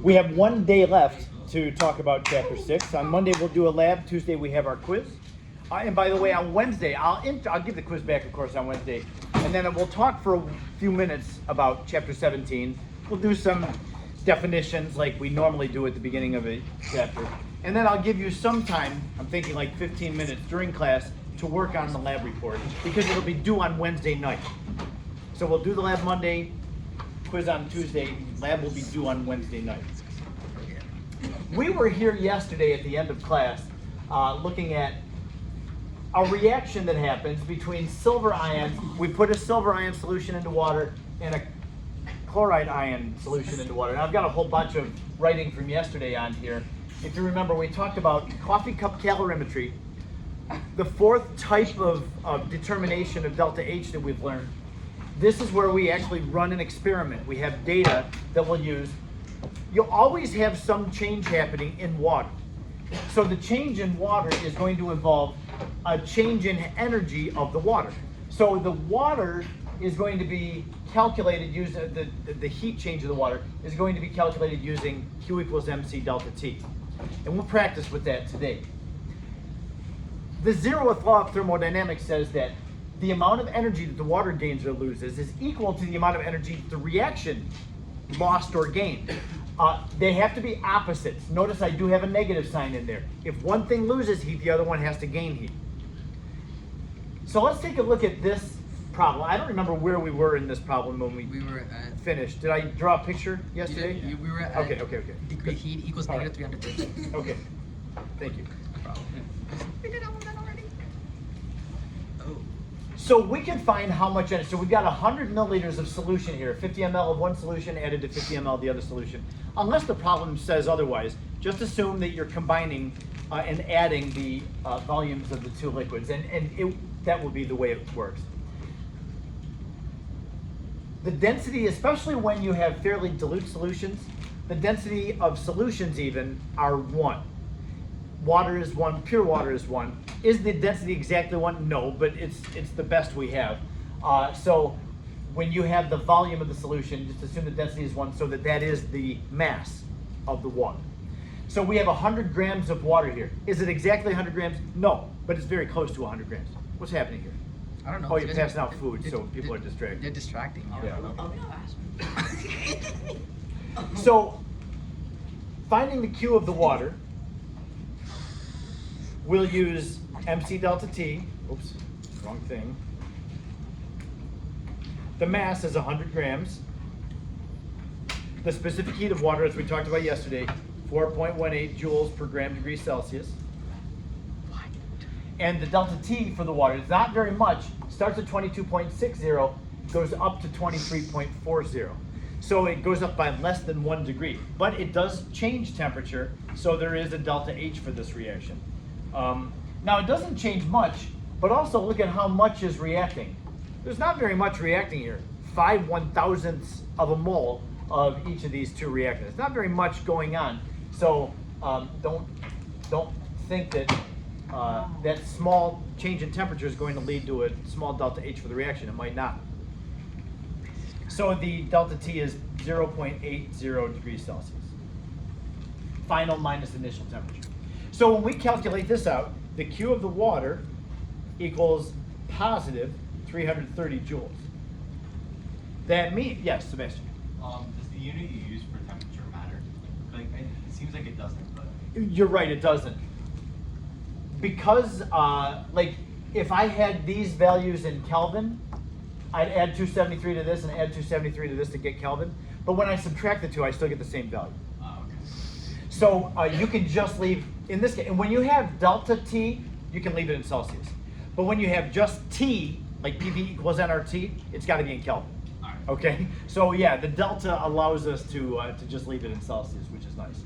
We have one day left to talk about Chapter 6. On Monday, we'll do a lab. Tuesday, we have our quiz. And by the way, on Wednesday, I'll give the quiz back, of course, on Wednesday. And then we'll talk for a few minutes about Chapter 17. We'll do some definitions like we normally do at the beginning of a chapter. And then I'll give you some time, I'm thinking like 15 minutes during class, to work on the lab report, because it'll be due on Wednesday night. So we'll do the lab Monday, quiz on Tuesday, lab will be due on Wednesday night. We were here yesterday at the end of class looking at a reaction that happens between silver ions. We put a silver ion solution into water and a chloride ion solution into water. And I've got a whole bunch of writing from yesterday on here. If you remember, we talked about coffee cup calorimetry, the fourth type of determination of delta H that we've learned. This is where we actually run an experiment. We have data that we'll use. You'll always have some change happening in water. So the change in water is going to involve a change in energy of the water. So the water is going to be calculated using the heat change of the water is going to be calculated using Q equals MC delta T. And we'll practice with that today. The zeroth law of thermodynamics says that the amount of energy that the water gains or loses is equal to the amount of energy the reaction lost or gained. They have to be opposites. Notice I do have a negative sign in there. If one thing loses heat, the other one has to gain heat. So let's take a look at this problem. I don't remember where we were in this problem when we were finished. Did I draw a picture yesterday? We were at okay. degree heat equals negative 330. Okay, thank you. No problem. Figured out that already. Oh. So we can find how much energy. So we've got 100 milliliters of solution here, 50 ml of one solution added to 50 ml of the other solution. Unless the problem says otherwise, just assume that you're combining and adding the volumes of the two liquids, and that will be the way it works. The density, especially when you have fairly dilute solutions, the density of solutions even are 1. Water is 1, pure water is 1. Is the density exactly 1? No, but it's the best we have. So when you have the volume of the solution, just assume the density is 1, so that is the mass of the water. So we have 100 grams of water here. Is it exactly 100 grams? No, but it's very close to 100 grams. What's happening here? I don't know. Oh, you're passing out food, so people are distracted. They're distracting. Yeah. So, finding the Q of the water, we'll use MC delta T. Oops, wrong thing. The mass is 100 grams. The specific heat of water, as we talked about yesterday, 4.18 joules per gram degree Celsius. And the delta T for the water is not very much. Starts at 22.60, goes up to 23.40. So it goes up by less than 1 degree. But it does change temperature, so there is a delta H for this reaction. Now it doesn't change much, but also look at how much is reacting. There's not very much reacting here. 5/1000ths of a mole of each of these two reactants. Not very much going on. So don't think that that small change in temperature is going to lead to a small delta H for the reaction. It might not. So the delta T is 0.80 degrees Celsius. Final minus initial temperature. So when we calculate this out, the Q of the water equals positive 330 joules. That means, yes, Sebastian. Does the unit you use for temperature matter? Like, it seems like it doesn't, but. You're right, it doesn't. Because, like, if I had these values in Kelvin, I'd add 273 to this and add 273 to this to get Kelvin. But when I subtract the two, I still get the same value. Oh, okay. So you can just leave, in this case, and when you have delta T, you can leave it in Celsius. But when you have just T, like PV equals nRT, it's got to be in Kelvin. All right. Okay? So yeah, the delta allows us to just leave it in Celsius, which is nice.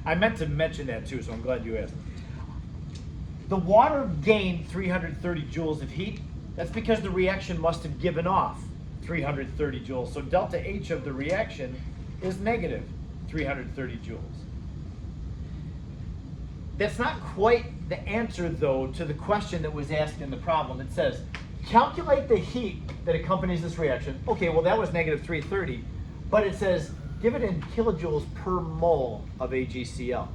I meant to mention that too, so I'm glad you asked. The water gained 330 joules of heat. That's because the reaction must have given off 330 joules. So delta H of the reaction is negative 330 joules. That's not quite the answer, though, to the question that was asked in the problem. It says, calculate the heat that accompanies this reaction. Okay, well, that was negative 330, but it says give it in kilojoules per mole of AgCl.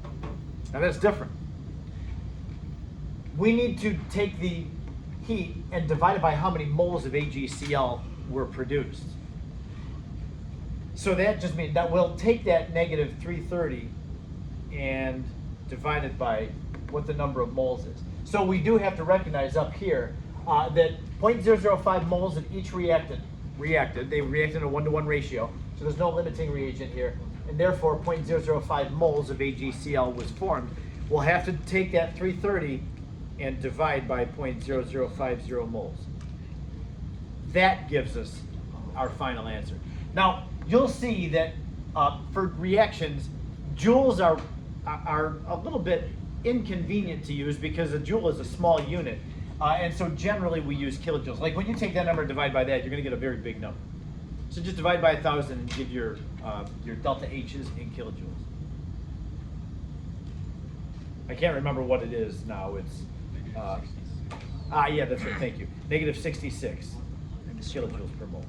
Now that's different. We need to take the heat and divide it by how many moles of AgCl were produced. So that just means that we'll take that negative 330 and divide it by what the number of moles is. So we do have to recognize up here that 0.005 moles of each reacted. They reacted in a 1-to-1 ratio, so there's no limiting reagent here, and therefore 0.005 moles of AgCl was formed. We'll have to take that 330 and divide by 0.0050 moles. That gives us our final answer. Now, you'll see that for reactions, joules are a little bit inconvenient to use because a joule is a small unit. And so generally we use kilojoules. Like when you take that number and divide by that, you're gonna get a very big number. So just divide by 1,000 and give your delta H's in kilojoules. I can't remember what it is now. It's, yeah, that's right, thank you. Negative 66 kilojoules per mole.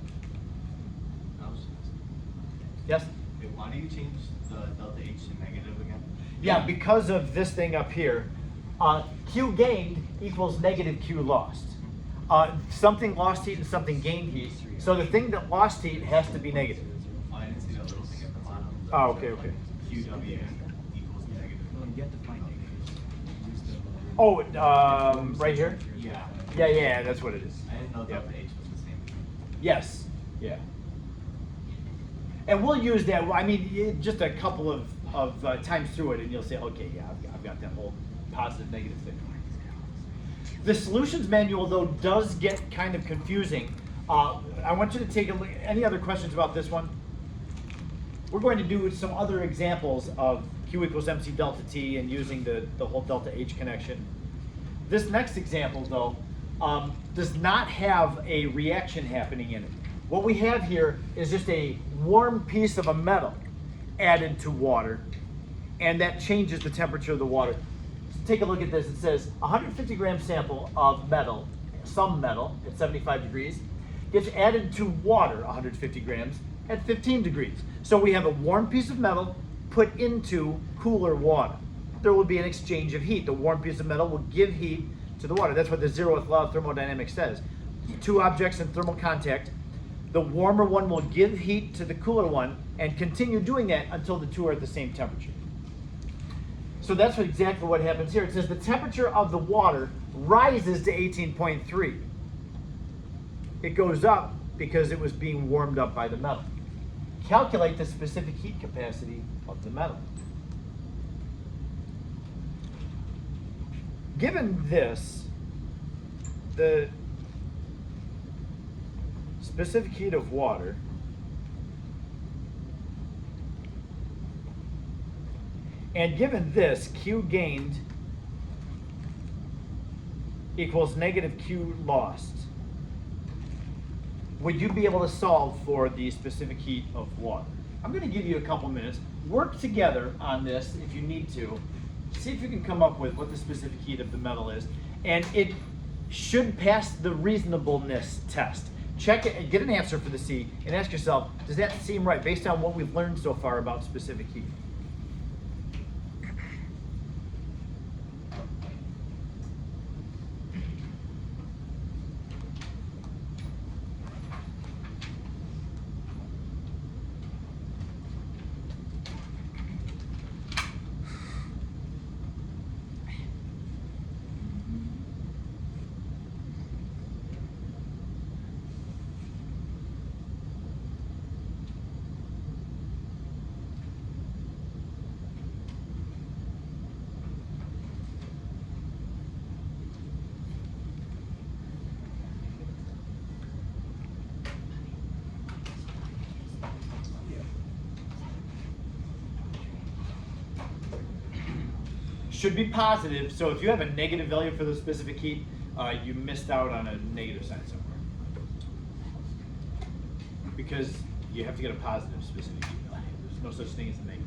Yes? Wait, why do you change the delta H to negative again? Yeah, because of this thing up here. Q gained equals negative Q lost. Something lost heat and something gained heat. So the thing that lost heat has to be negative. Oh, I didn't see that little thing at the bottom. Oh, okay, okay. QW equals negative. Oh, right here? Yeah. Yeah, that's what it is. I didn't know Yep. delta H was the same. Yes, yeah. And we'll use that, I mean, just a couple of times through it and you'll say, okay, yeah, I've got that whole positive, negative thing. The solutions manual, though, does get kind of confusing. I want you to take a look. Any other questions about this one? We're going to do some other examples of Q equals MC delta T and using the whole delta H connection. This next example, though, does not have a reaction happening in it. What we have here is just a warm piece of a metal added to water, and that changes the temperature of the water. Take a look at this. It says 150 gram sample of metal, some metal at 75 degrees, gets added to water, 150 grams, at 15 degrees. So we have a warm piece of metal put into cooler water. There will be an exchange of heat. The warm piece of metal will give heat to the water. That's what the 0th law of thermodynamics says. Two objects in thermal contact, the warmer one will give heat to the cooler one and continue doing that until the two are at the same temperature. So that's exactly what happens here. It says the temperature of the water rises to 18.3. It goes up because it was being warmed up by the metal. Calculate the specific heat capacity of the metal. Given this, the specific heat of water and given this, Q gained equals negative Q lost, would you be able to solve for the specific heat of water? I'm going to give you a couple minutes. Work together on this if you need to. See if you can come up with what the specific heat of the metal is. And it should pass the reasonableness test. Check it and get an answer for the C and ask yourself, does that seem right based on what we've learned so far about specific heat? Should be positive, so if you have a negative value for the specific heat, you missed out on a negative sign somewhere. Because you have to get a positive specific heat value. There's no such thing as a negative.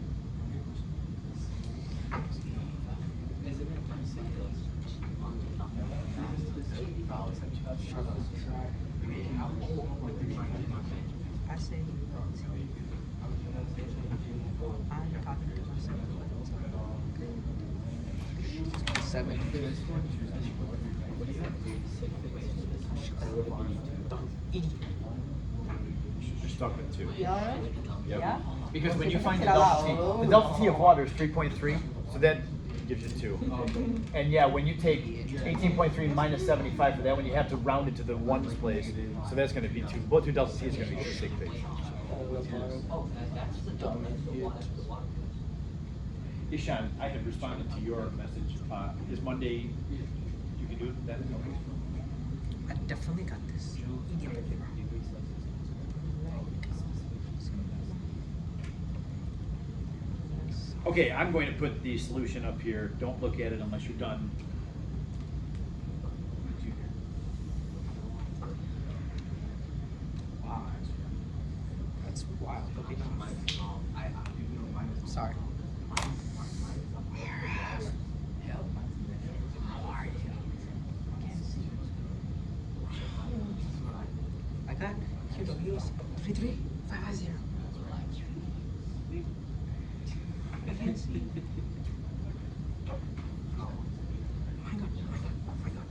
-7. You're stuck with 2. Yeah. Yep. Yeah? Because when you find the Get delta T, out. the delta T of water is 3.3, so that gives you 2. And yeah, when you take 18.3 minus 75 for that one, you have to round it to the ones place, so that's going to be 2. Both your delta T is going to be 2 sig figs. Ishan, I had responded to your message. Is Monday, you can do it then? I definitely got this. Okay, I'm going to put the solution up here. Don't look at it unless you're done. Wow. That's wild. Okay, never mind. Sorry. How are you? I got QWs 33550. I can't see. Oh my god, oh my god.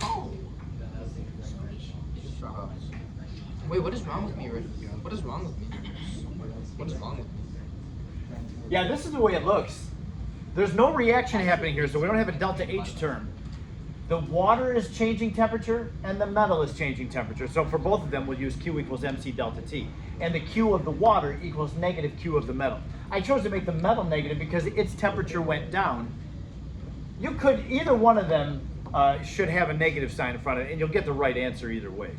Oh! Shut up. Wait, what is wrong with me, Rick? What is wrong with me? What is wrong with me? Yeah, this is the way it looks. There's no reaction happening here, so we don't have a delta H term. The water is changing temperature and the metal is changing temperature. So for both of them, we'll use Q equals MC delta T. And the Q of the water equals negative Q of the metal. I chose to make the metal negative because its temperature went down. You could, either one of them should have a negative sign in front of it, and you'll get the right answer either way.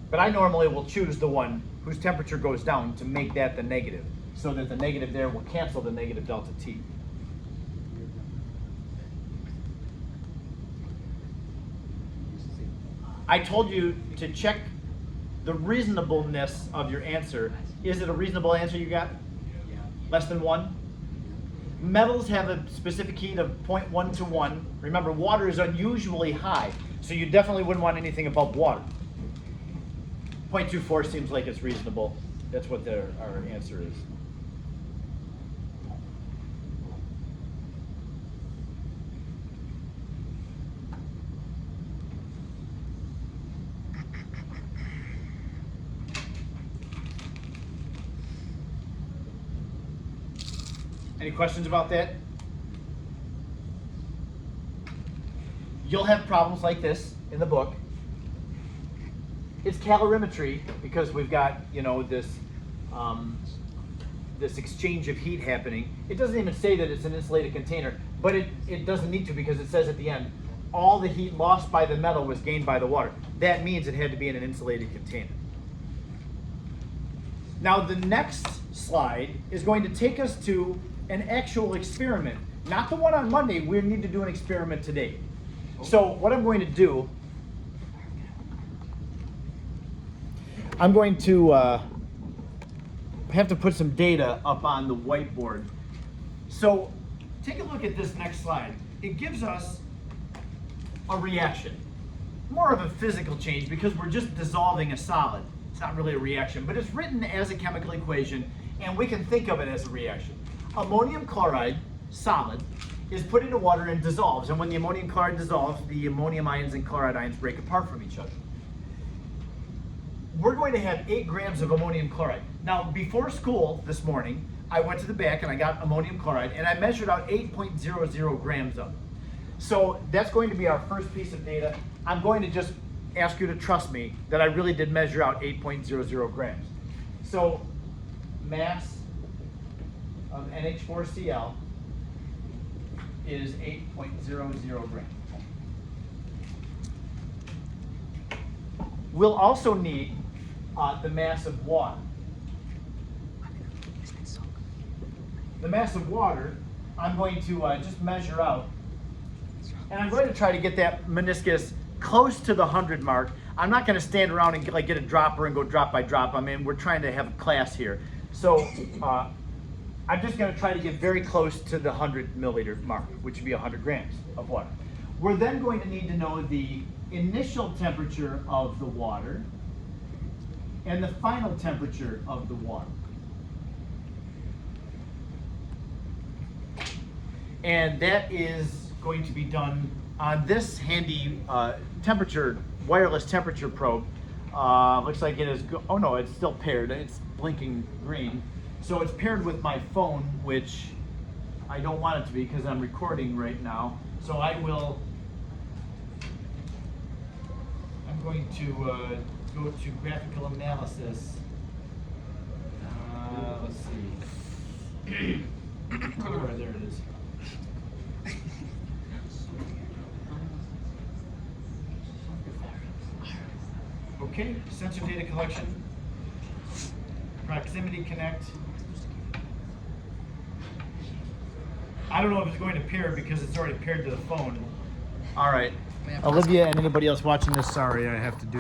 But I normally will choose the one whose temperature goes down to make that the negative, so that the negative there will cancel the negative delta T. I told you to check the reasonableness of your answer. Is it a reasonable answer you got? Yeah. Less than 1? Metals have a specific heat of 0.1 to 1. Remember, water is unusually high, so you definitely wouldn't want anything above water. 0.24 seems like it's reasonable. That's what our answer is. Any questions about that? You'll have problems like this in the book. It's calorimetry because we've got, you know, this exchange of heat happening. It doesn't even say that it's an insulated container, but it doesn't need to because it says at the end, all the heat lost by the metal was gained by the water. That means it had to be in an insulated container. Now the next slide is going to take us to an actual experiment. Not the one on Monday, we need to do an experiment today. So what I'm going to do, I'm going to have to put some data up on the whiteboard. So take a look at this next slide. It gives us a reaction. More of a physical change because we're just dissolving a solid. It's not really a reaction, but it's written as a chemical equation and we can think of it as a reaction. Ammonium chloride, solid, is put into water and dissolves. And when the ammonium chloride dissolves, the ammonium ions and chloride ions break apart from each other. We're going to have 8 grams of ammonium chloride. Now, before school this morning, I went to the back and I got ammonium chloride and I measured out 8.00 grams of it. So that's going to be our first piece of data. I'm going to just ask you to trust me that I really did measure out 8.00 grams. So mass of NH4Cl is 8.00 grams. We'll also need the mass of water. The mass of water, I'm going to just measure out, and I'm going to try to get that meniscus close to the 100 mark. I'm not going to stand around and get a dropper and go drop by drop. I mean, we're trying to have a class here. So I'm just going to try to get very close to the 100 milliliter mark, which would be 100 grams of water. We're then going to need to know the initial temperature of the water and the final temperature of the water. And that is going to be done on this handy wireless temperature probe. Looks like it is, oh no, it's still paired. It's blinking green. So it's paired with my phone, which I don't want it to be because I'm recording right now. So I'm going to go to graphical analysis. Let's see. There it is. Okay, sensor data collection, proximity connect. I don't know if it's going to pair because it's already paired to the phone. All right, Olivia and anybody else watching this, sorry, I have to do